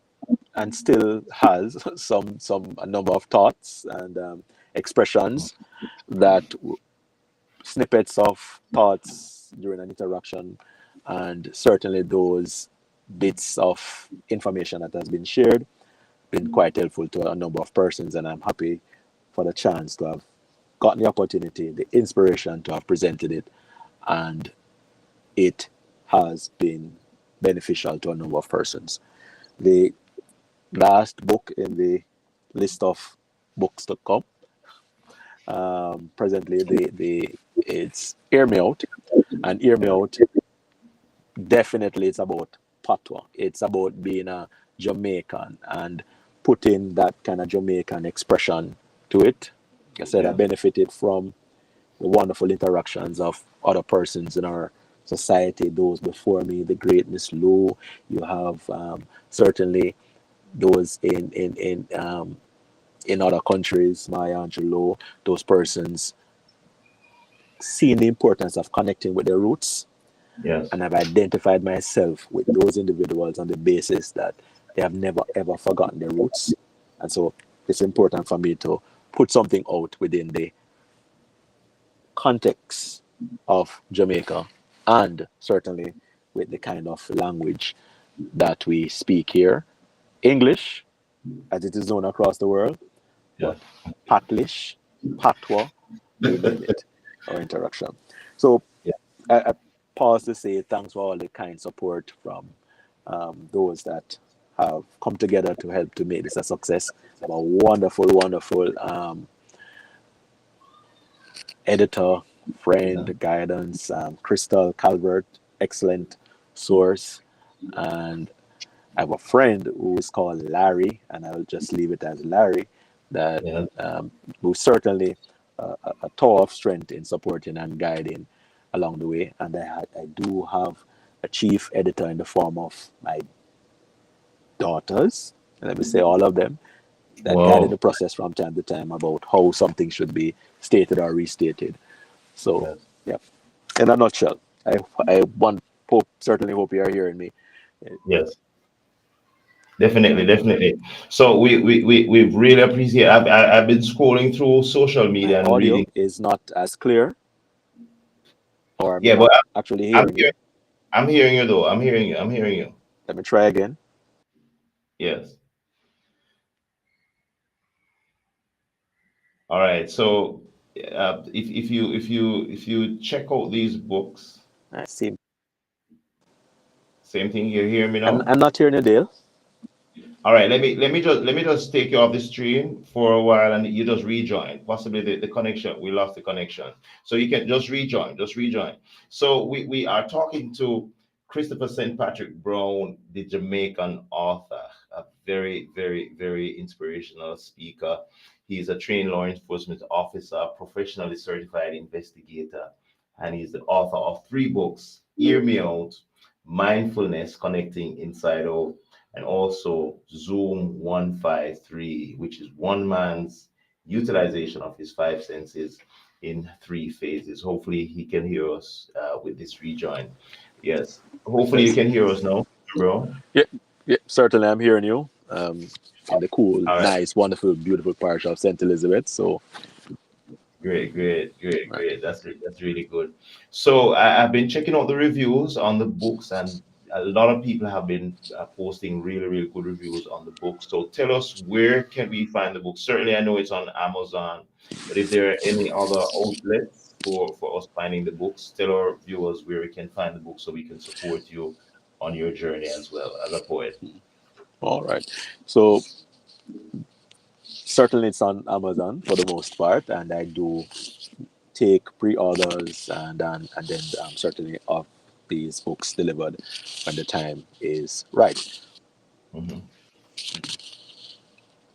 and still has some a number of thoughts and expressions that snippets of thoughts during an interaction, and certainly those bits of information that has been shared been quite helpful to a number of persons, and I'm happy for the chance to have gotten the opportunity, the inspiration to have presented it, and it has been beneficial to a number of persons. The last book in the list of books to come. Presently, the it's Hear Me Out, and Hear Me Yes. Out definitely it's about patois. It's about being a Jamaican and putting that kind of Jamaican expression to it. I said I Yeah. benefited from the wonderful interactions of other persons in our society, those before me, the great Miss Lou. You have certainly those in other countries, Maya Angelou, those persons seeing the importance of connecting with their roots, Yes. and I've identified myself with those individuals on the basis that they have never ever forgotten their roots. And so it's important for me to put something out within the context of Jamaica and certainly with the kind of language that we speak here. English, as it is known across the world, Yeah. but Paklish, Patwa, you name it, our interaction. So Yeah. I pause to say thanks for all the kind support from those that have come together to help to make this a success. I have a wonderful, wonderful editor, Yeah. friend, guidance, Crystal Calvert, excellent source. And I have a friend who is called Larry, and I'll just leave it as Larry, that Yeah. who's certainly a tower of strength in supporting and guiding along the way. And I do have a chief editor in the form of my daughters, let me say all of them, that guided Wow. the process from time to time about how something should be stated or restated. So, Yes. yeah, in a nutshell, I certainly hope you are hearing me. Yes. Definitely, definitely. So we really appreciate. I've been scrolling through social My media and audio reading. is not as clear, or I'm Yeah, not but actually I'm hearing hearing, you. I'm hearing you though. I'm hearing you. I'm hearing you. Let me try again. Yes. All right. So if you check out these books, I see. same thing. You hear me I'm, now? I'm not hearing you, Dale. All right. Let me just take you off the stream for a while, and you just rejoin. Possibly the connection. We lost the connection, so you can just rejoin. Just rejoin. So we are talking to Christopher St. Patrick Brown, the Jamaican author, a very very very inspirational speaker. He's a trained law enforcement officer, professionally certified investigator, and he's the author of three books: Hear Me Out, Mindfulness, Connecting Inside Out, and also Zoom 153, which is one man's utilization of his five senses in three phases. Hopefully, he can hear us with this rejoin. Yes. Hopefully, you Yes. can hear us now, bro. Yeah, yeah, certainly I'm hearing you. In the cool, All right. nice, wonderful, beautiful parish of St. Elizabeth. So, Great, great, great, right. great. That's really good. So I've been checking out the reviews on the books, and a lot of people have been posting really, really good reviews on the books. So tell us, where can we find the book? Certainly, I know it's on Amazon, but if there are any other outlets for us finding the books, tell our viewers where we can find the book so we can support you on your journey as well as a poet. All right. So, certainly it's on Amazon for the most part, and I do take pre-orders and then certainly of these books delivered when the time is right. Hmm.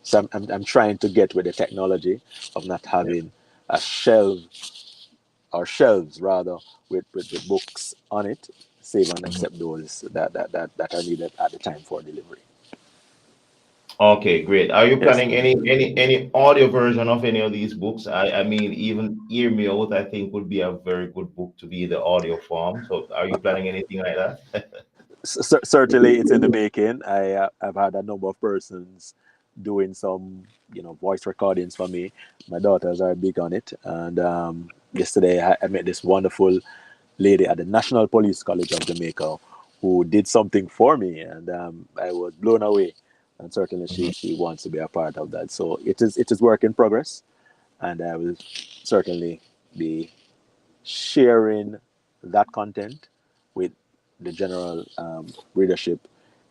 So I'm trying to get with the technology of not having a shelf or shelves rather with books on it, save and Hmm. accept those that are needed at the time for delivery. Okay, great. Are you Yes. planning any audio version of any of these books? I mean, even Ear Me Out, I think would be a very good book to be in the audio form. So, are you planning anything like that? Certainly it's in the making. I've had a number of persons doing some voice recordings for me. My daughters are big on it, and yesterday I met this wonderful lady at the National Police College of Jamaica who did something for me, and I was blown away. And certainly Mhm. she wants to be a part of that. So it is work in progress, and I will certainly be sharing that content with the general readership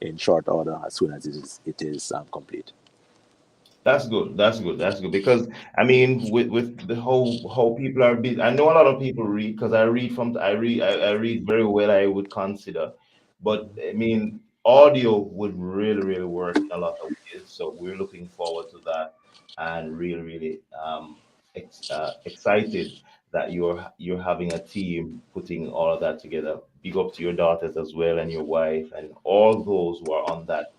in short order as soon as it is complete. That's good. That's good. That's good. Because I mean, with the whole how people are busy, I know a lot of people read because I read very well. I would consider, but I mean, audio would really really work in a lot of ways. So we're looking forward to that, and really really excited that you're having a team putting all of that together. Big up to your daughters as well and your wife and all those who are on that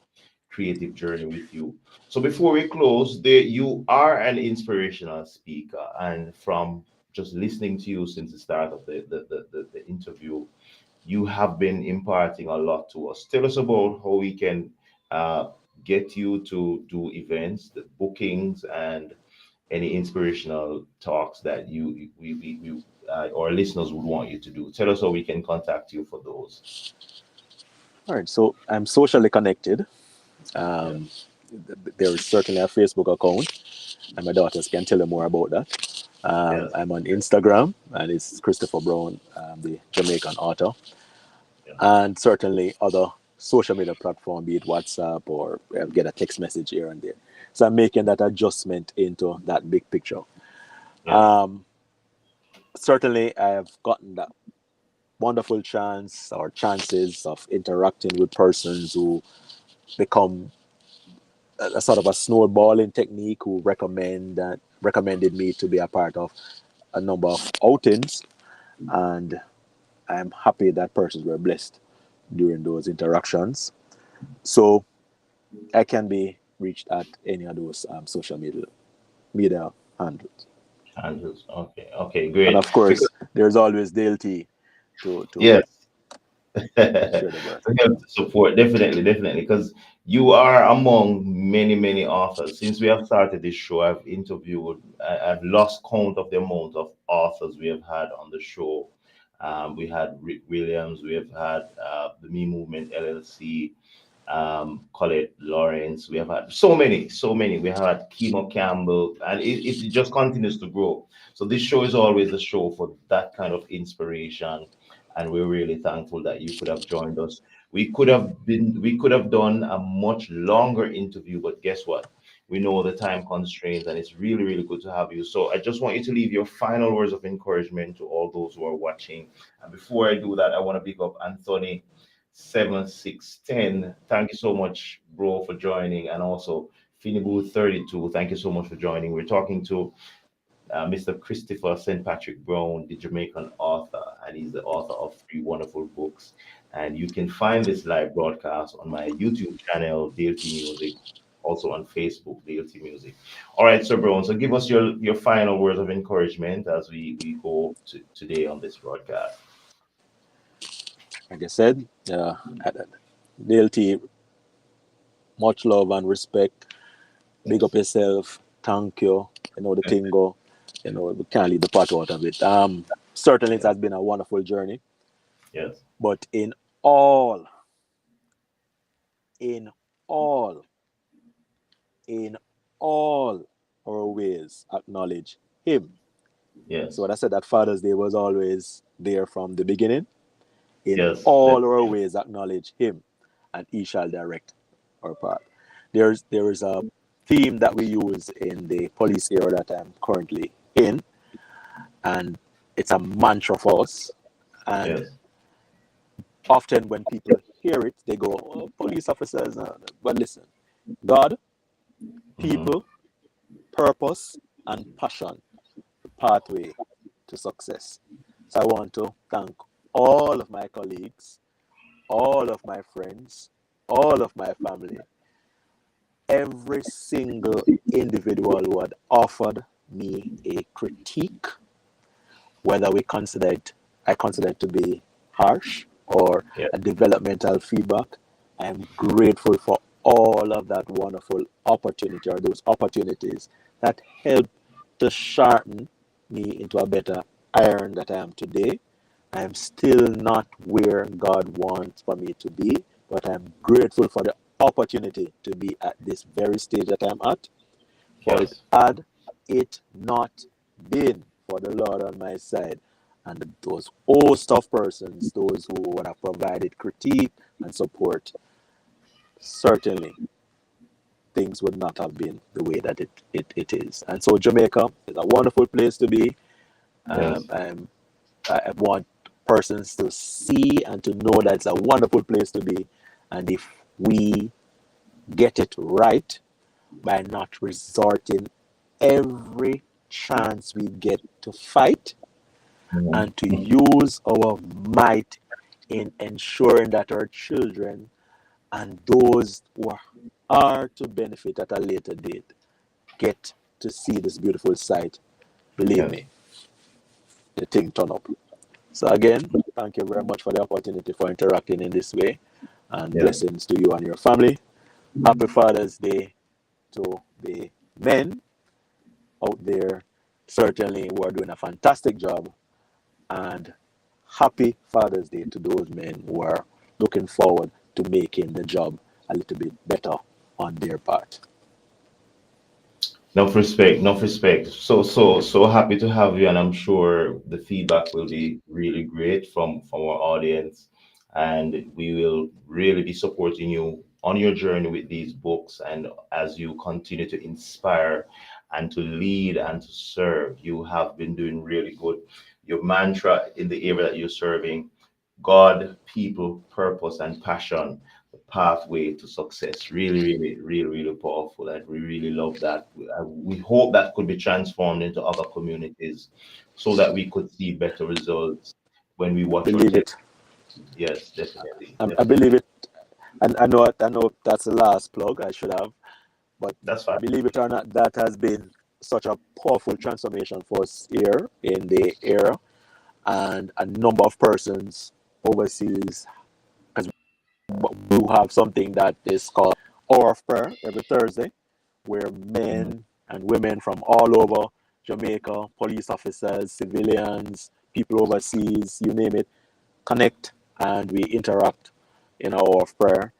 creative journey with you. So before we close, you are an inspirational speaker, and from just listening to you since the start of the interview, you have been imparting a lot to us. Tell us about how we can uh, get you to do events, the bookings, and any inspirational talks that our listeners would want you to do. Tell us how we can contact you for those. All right, so I'm socially connected. Yeah, Um, there is certainly a Facebook account, and my daughters can tell you more about that. yes, I'm on Instagram, and it's Christopher Brown, the Jamaican author, yeah, and certainly other social media platform, be it WhatsApp or get a text message here and there. So I'm making that adjustment into that big picture. yes, Certainly, I have gotten that wonderful chance or chances of interacting with persons who become a sort of a snowballing technique, who recommended me to be a part of a number of outings, and I'm happy that persons were blessed during those interactions. So I can be reached at any of those social media handles. Andrews. Okay, okay, And great. of Because course, there's always Dayle T to yes, share the word. to help to support, definitely, definitely, because you are among many authors. Since we have started this show, I've lost count of the amount of authors we have had on the show. We had Rick Williams, we have had the Me Movement LLC, Colette Lawrence. We have had so many. We have had Kimo Campbell, and it just continues to grow. So this show is always a show for that kind of inspiration, and we're really thankful that you could have joined us. We could have done a much longer interview, but guess what? We know the time constraints, and it's really good to have you. So I just want you to leave your final words of encouragement to all those who are watching. And before I do that, I want to pick up Anthony 7610. Thank you so much, bro, for joining, and also Finibu 32. Thank you so much for joining. We're talking to Mr. Christopher St. Patrick Brown, the Jamaican author, and he's the author of three wonderful books. And you can find this live broadcast on my YouTube channel, DLT Music, also on Facebook, DLT Music. All right, Sir Brown. So give us your final words of encouragement as we go today on this broadcast. Like I said, Dayle T, much love and respect. Big up Yes. yourself. Thank you. You know the thing go. We can't leave the pot out of it. Certainly it Yes. has been a wonderful journey. Yes. But all, in all, in all our ways, acknowledge Him. So Yes. when I said that Father's Day was always there from the beginning, in Yes. all our ways, acknowledge Him, and He shall direct our path. There is a theme that we use in the police era that I'm currently in, and it's a mantra for us. And Yes. often when people hear it, they go, "Oh, police officers." But listen, God, Hmm. people, purpose, and passion, the pathway to success. So I want to thank all of my colleagues, all of my friends, all of my family, every single individual who had offered me a critique, whether I consider it to be harsh or Yeah. a developmental feedback. I am grateful for all of that wonderful opportunity, or those opportunities that helped to sharpen me into a better iron that I am today. I am still not where God wants for me to be, but I'm grateful for the opportunity to be at this very stage that I'm at. For it Yes. had it not been for the Lord on my side, and those host of persons, those who would have provided critique and support, certainly things would not have been the way that it is. And so Jamaica is a wonderful place to be. Yes. Um, I want persons to see and to know that it's a wonderful place to be. And if we get it right by not resorting every chance we get to fight Mhm. and to use our might in ensuring that our children and those who are to benefit at a later date get to see this beautiful sight. Believe Yes. me, the thing turn up. So again, thank you very much for the opportunity for interacting in this way, and Yes. blessings to you and your family. Happy Father's Day to the men out there, certainly who are doing a fantastic job, and happy Father's Day to those men who are looking forward to making the job a little bit better on their part. Enough respect, enough respect. So happy to have you, and I'm sure the feedback will be really great from our audience, and we will really be supporting you on your journey with these books, and as you continue to inspire and to lead and to serve, you have been doing really good. Your mantra in the area that you're serving: God, people, purpose, and passion, the pathway to success. Really, really, really, really powerful. And we really love that. We hope that could be transformed into other communities so that we could see better results when we watch our Believe tech. it. Yes, definitely. I Definitely. believe it. And I know that's the last plug I should have, but That's fine. believe it or not, that has been such a powerful transformation for us here in the era, and a number of persons overseas, because we do have something that is called Hour of Prayer every Thursday, where Mhm. men and women from all over Jamaica, police officers, civilians, people overseas, you name it, connect and we interact in our hour of prayer,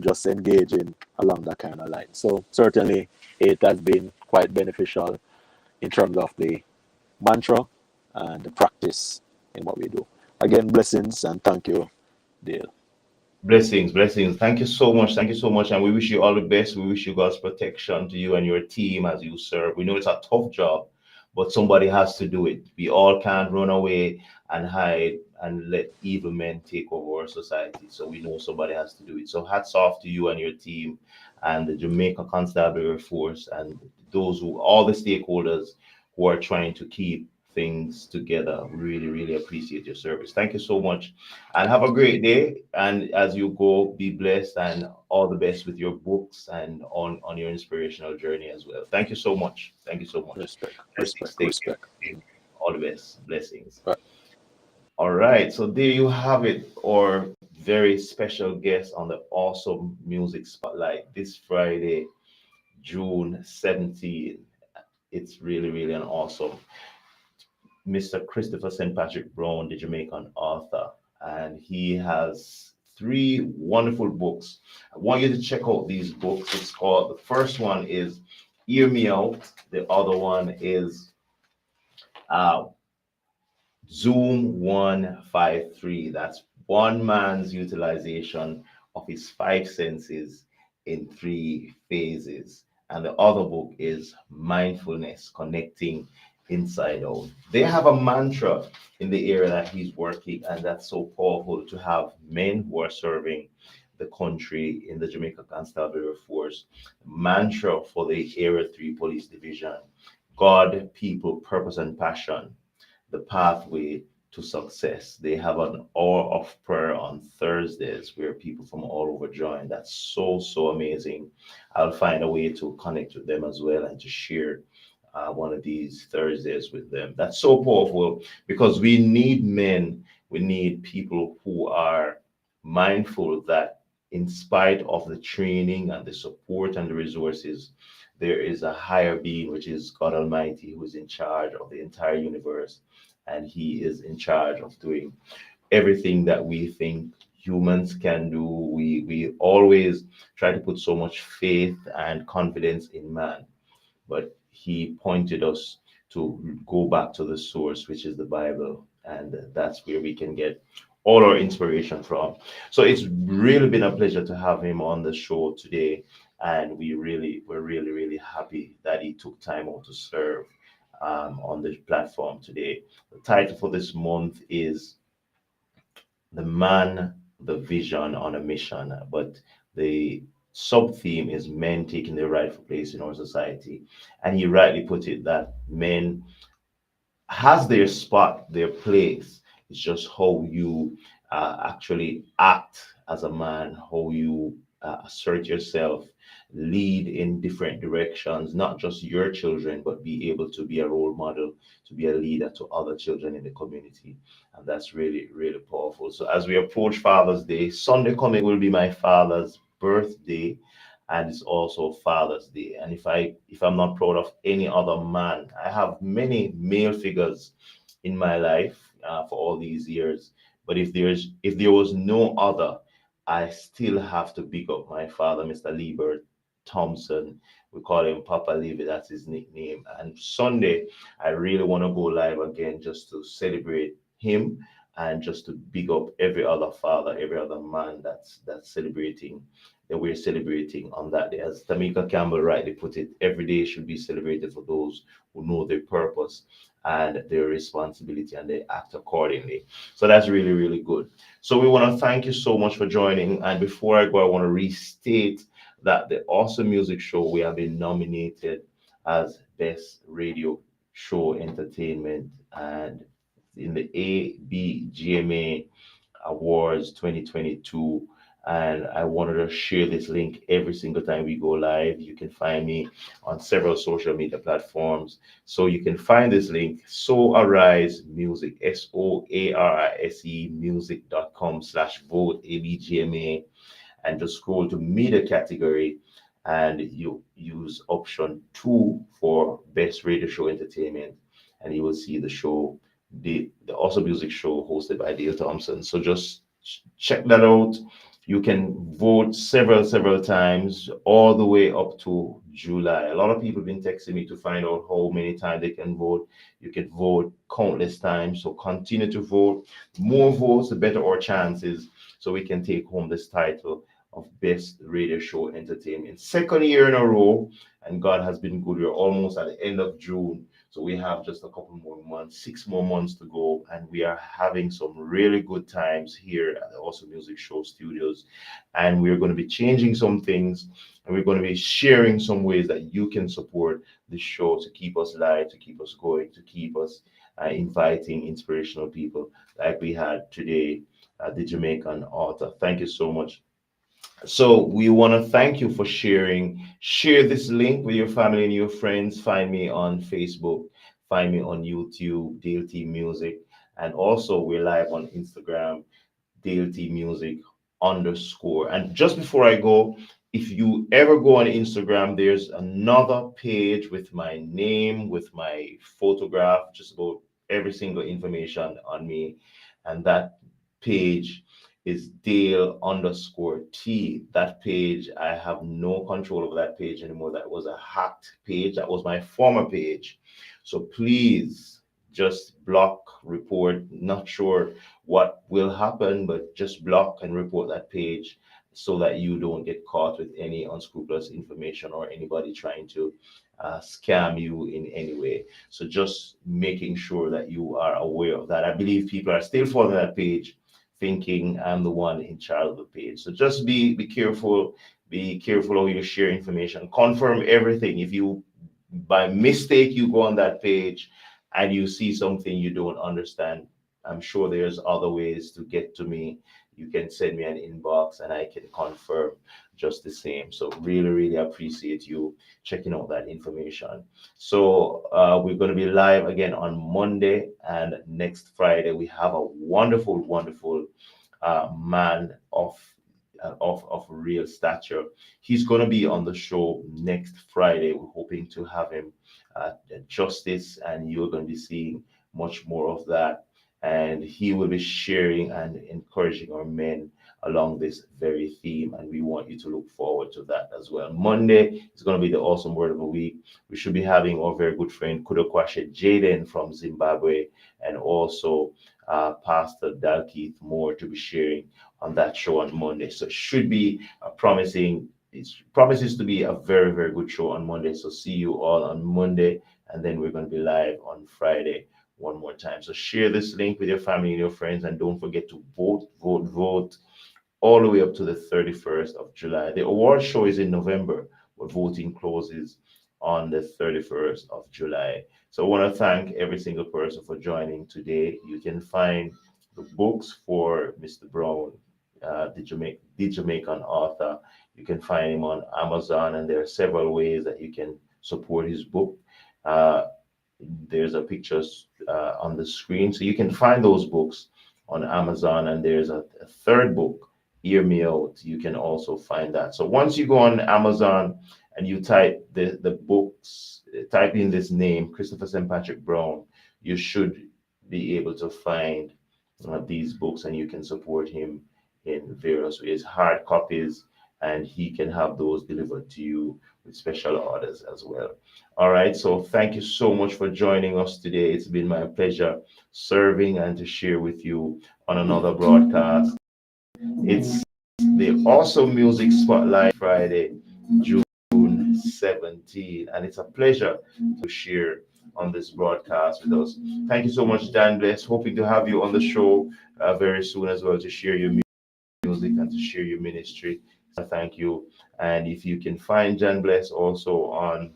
just engaging along that kind of line. So certainly it has been quite beneficial in terms of the mantra and the practice in what we do. Again, blessings and thank you, Dale. Blessings, blessings. Thank you so much. Thank you so much. And we wish you all the best. We wish you God's protection to you and your team as you serve. We know it's a tough job, but somebody has to do it. We all can't run away and hide and let evil men take over our society. So we know somebody has to do it. So hats off to you and your team and the Jamaica Constabulary Force and those who, all the stakeholders who are trying to keep things together. Really, really appreciate your service. Thank you so much and have a great day. And as you go, be blessed and all the best with your books and on your inspirational journey as well. Thank you so much. Thank you so much. Respect, Blessings. respect, Take care. respect. All the best. Blessings. Right. All right. So there you have it, our very special guest on the awesome music spotlight this Friday, June 17th. It's really, really an awesome Mr. Christopher St. Patrick Brown, the Jamaican author, and he has three wonderful books. I want you to check out these books. It's called, the first one is Hear Me Out, the other one is uh, Zoom 153. That's one man's utilization of his five senses in three phases. And the other book is Mindfulness Connecting Inside Out. They have a mantra in the area that he's working, and that's so powerful to have men who are serving the country in the Jamaica Constabulary Force. Mantra for the Area 3 Police Division: God, people, purpose, and passion, the pathway to success. They have an hour of prayer on Thursdays where people from all over join. That's so, so amazing. I'll find a way to connect with them as well and to share one of these Thursdays with them. That's so powerful because we need men, we need people who are mindful that in spite of the training and the support and the resources, there is a higher being, which is God Almighty, who is in charge of the entire universe, and he is in charge of doing everything that we think humans can do. We always try to put so much faith and confidence in man, but he pointed us to go back to the source, which is the Bible, and that's where we can get all our inspiration from. So it's really been a pleasure to have him on the show today, and we're really, really happy that he took time out to serve on the platform today. The title for this month is The Man, the Vision on a Mission, but the sub theme is men taking their rightful place in our society. And he rightly put it that men has their spot, their place. It's just how you actually act as a man, how you assert yourself, lead in different directions, not just your children, but be able to be a role model, to be a leader to other children in the community. And that's really, really powerful. So as we approach Father's Day, Sunday coming will be my father's birthday, and it's also Father's Day. And if I'm not proud of any other man, I have many male figures in my life for all these years. But if there was no other, I still have to big up my father, Mr. Liebert Thompson. We call him Papa Levy, that's his nickname. And Sunday, I really want to go live again just to celebrate him and just to big up every other father, every other man that's celebrating that we're celebrating on that day. As Tamika Campbell rightly put it, every day should be celebrated for those who know their purpose and their responsibility and they act accordingly. So that's really, really good. So we want to thank you so much for joining. And before I go, I want to restate that the Awesome Music Show, we have been nominated as Best Radio Show Entertainment and in the ABGMA Awards 2022. And I wanted to share this link every single time we go live. You can find me on several social media platforms. So you can find this link, So Arise Music, SOARISE music.com/vote ABGMA, and just scroll to media category and you use option 2 for best radio show entertainment, and you will see the show, the Awesome Music Show hosted by Dayle Thompson. So just check that out. You can vote several times all the way up to July. A lot of people have been texting me to find out how many times they can vote. You can vote countless times, so continue to vote. More votes, the better our chances, so we can take home this title of Best Radio Show Entertainment. Second year in a row, and God has been good. We're almost at the end of June, so we have just a couple more months, 6 more months to go, and we are having some really good times here at the Awesome Music Show studios. And we're going to be changing some things, and we're going to be sharing some ways that you can support the show to keep us live, to keep us going, to keep us inviting inspirational people like we had today, the Jamaican author. Thank you so much. So we want to thank you for sharing. Share this link with your family and your friends. Find me on Facebook. Find me on YouTube, DLT Music. And also we're live on Instagram, DLT Music underscore. And just before I go, if you ever go on Instagram, there's another page with my name, with my photograph, just about every single information on me. And that page is Dayle underscore T. That page, I have no control over that page anymore. That was a hacked page. That was my former page. So please just block, report. Not sure what will happen, but just block and report that page so that you don't get caught with any unscrupulous information or anybody trying to scam you in any way. So just making sure that you are aware of that. I believe people are still following that page thinking I'm the one in charge of the page. So just be careful. Be careful how you share information. Confirm everything. If you by mistake you go on that page and you see something you don't understand, I'm sure there's other ways to get to me. You can send me an inbox and I can confirm just the same. So really, really appreciate you checking out that information. So we're going to be live again on Monday, and next Friday we have a wonderful, wonderful man of real stature. He's going to be on the show next Friday. We're hoping to have him justice, and you're going to be seeing much more of that. And he will be sharing and encouraging our men along this very theme. And we want you to look forward to that as well. Monday is going to be the awesome word of the week. We should be having our very good friend Kudokwashe Jaden from Zimbabwe, and also Pastor Dalkeith Moore to be sharing on that show on Monday. So it should be a promising. It promises to be a very, very good show on Monday. So see you all on Monday, and then we're going to be live on Friday one more time. So share this link with your family and your friends, and don't forget to vote, vote, vote all the way up to the 31st of July. The award show is in November, but voting closes on the 31st of July. So I want to thank every single person for joining today. You can find the books for Mr. Brown, the Jamaican author. You can find him on Amazon, and there are several ways that you can support his book. Uh, there's a pictures on the screen, so you can find those books on Amazon. And there's a third book, Hear Me Out. You can also find that. So once you go on Amazon and you type the books, type in this name, Christopher St. Patrick Brown, you should be able to find these books, and you can support him in various ways, hard copies, and he can have those delivered to you with special orders as well. All right, so thank you so much for joining us today. It's been my pleasure serving and to share with you on another broadcast. It's the Awesome Music Spotlight Friday, June 17, and it's a pleasure to share on this broadcast with us. Thank you so much, Dan Bless. Hoping to have you on the show very soon as well to share your music and to share your ministry. So thank you. And if you can find Jan Bless also on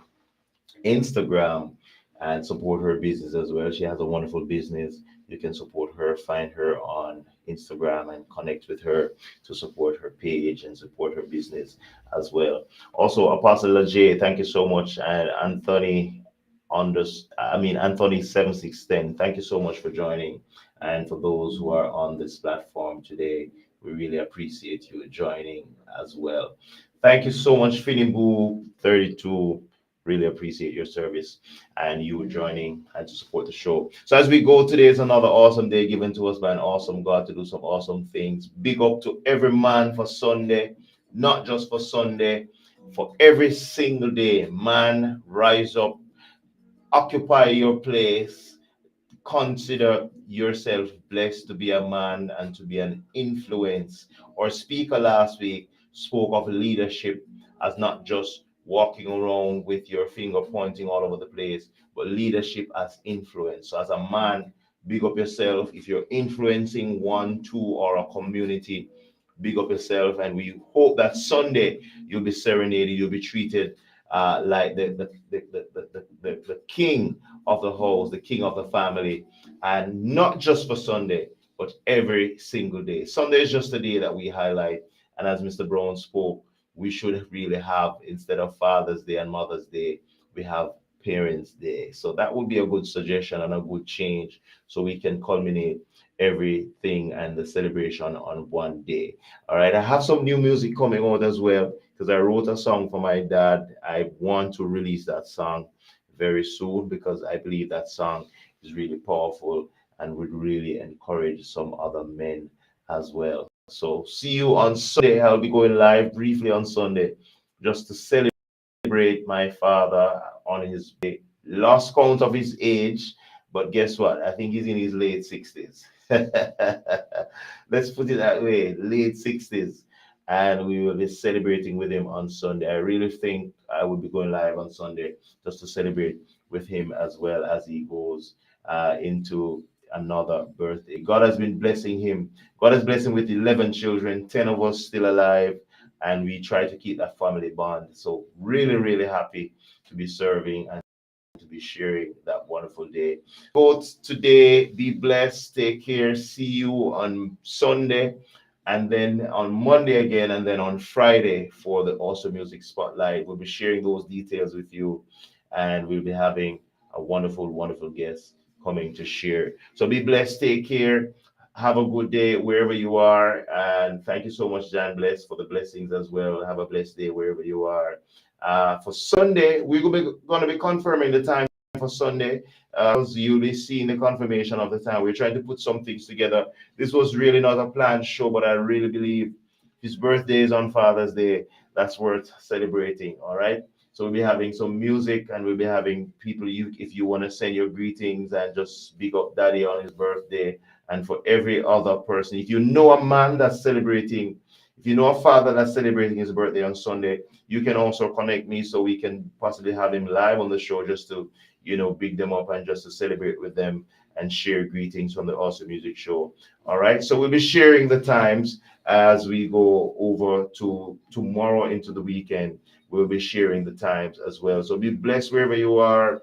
Instagram and support her business as well. She has a wonderful business. You can support her, find her on Instagram and connect with her to support her page and support her business as well. Also, Apostle Ajay, thank you so much. And Anthony on this, Anthony 7610, thank you so much for joining. And for those who are on this platform today, we really appreciate you joining as well. Thank you so much, Finimbu 32. Really appreciate your service and you joining and to support the show. So as we go, today is another awesome day given to us by an awesome God to do some awesome things. Big up to every man for Sunday, not just for Sunday, for every single day. Man, rise up, occupy your place. Consider yourself blessed to be a man and to be an influence. Our speaker last week spoke of leadership as not just walking around with your finger pointing all over the place, but leadership as influence. So as a man, big up yourself. If you're influencing one, two, or a community, big up yourself. And we hope that Sunday you'll be serenaded, you'll be treated like the king of the house, the king of the family, and not just for Sunday, but every single day. Sunday is just a day that we highlight. And as Mr. Brown spoke, we should really have, instead of Father's Day and Mother's Day, we have Parents' Day. So that would be a good suggestion and a good change so we can culminate everything and the celebration on one day. All right, I have some new music coming out as well because I wrote a song for my dad. I want to release that song very soon because I believe that song is really powerful and would really encourage some other men as well. So see you on Sunday. I'll be going live briefly on Sunday just to celebrate my father on his lost count of his age. But guess what? I think he's in his late 60s. Let's put it that way, late 60s. And we will be celebrating with him on Sunday. I really think I will be going live on Sunday just to celebrate with him as well as he goes into another birthday. God has been blessing him. God has blessed him with 11 children, 10 of us still alive, and we try to keep that family bond. So really, really happy to be serving and to be sharing that wonderful day. Both today, be blessed, take care, see you on Sunday, and then on Monday again, and then on Friday for the Awesome Music Spotlight. We'll be sharing those details with you, and we'll be having a wonderful, wonderful guest coming to share. So be blessed, take care, have a good day wherever you are, and thank you so much, Jan Bless, for the blessings as well. Have a blessed day wherever you are. For Sunday, we're going to be confirming the time for Sunday. You'll be seeing the confirmation of the time. We're trying to put some things together. This was really not a planned show, but I really believe his birthday is on Father's Day. That's worth celebrating. All right. So we'll be having some music and we'll be having people, if you want to send your greetings and just speak up Daddy on his birthday. And for every other person, if you know a man that's celebrating If you know a father that's celebrating his birthday on Sunday, you can also connect me so we can possibly have him live on the show just to, big them up and just to celebrate with them and share greetings from the Awesome Music Show. All right. So we'll be sharing the times as we go over to tomorrow into the weekend. We'll be sharing the times as well. So be blessed wherever you are.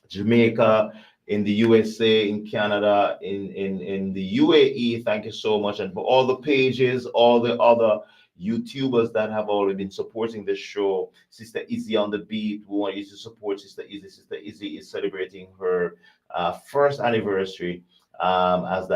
Jamaica, in the USA, in Canada, in the UAE. Thank you so much. And for all the pages, all the other YouTubers that have already been supporting this show. Sister Izzy on the beat. We want you to support Sister Izzy. Sister Izzy is celebrating her first anniversary as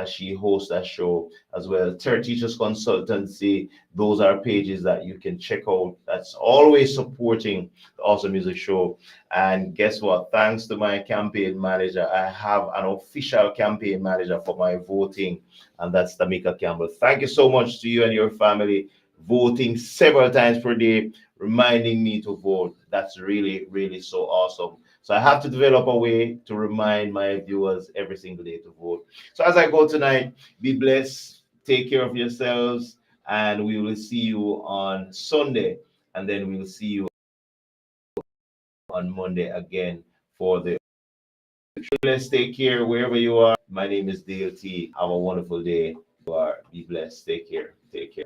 she hosts that show as well. Third Teachers Consultancy, those are pages that you can check out. That's always supporting the Awesome Music Show. And guess what? Thanks to my campaign manager, I have an official campaign manager for my voting, and that's Tamika Campbell. Thank you so much to you and your family voting several times per day, reminding me to vote. That's really, really so awesome. So I have to develop a way to remind my viewers every single day to vote. So as I go tonight, be blessed, take care of yourselves, and we will see you on Sunday, and then we will see you on Monday again for the. Blessed, take care wherever you are. My name is Dayle T. Have a wonderful day. You are. Be blessed. Take care. Take care.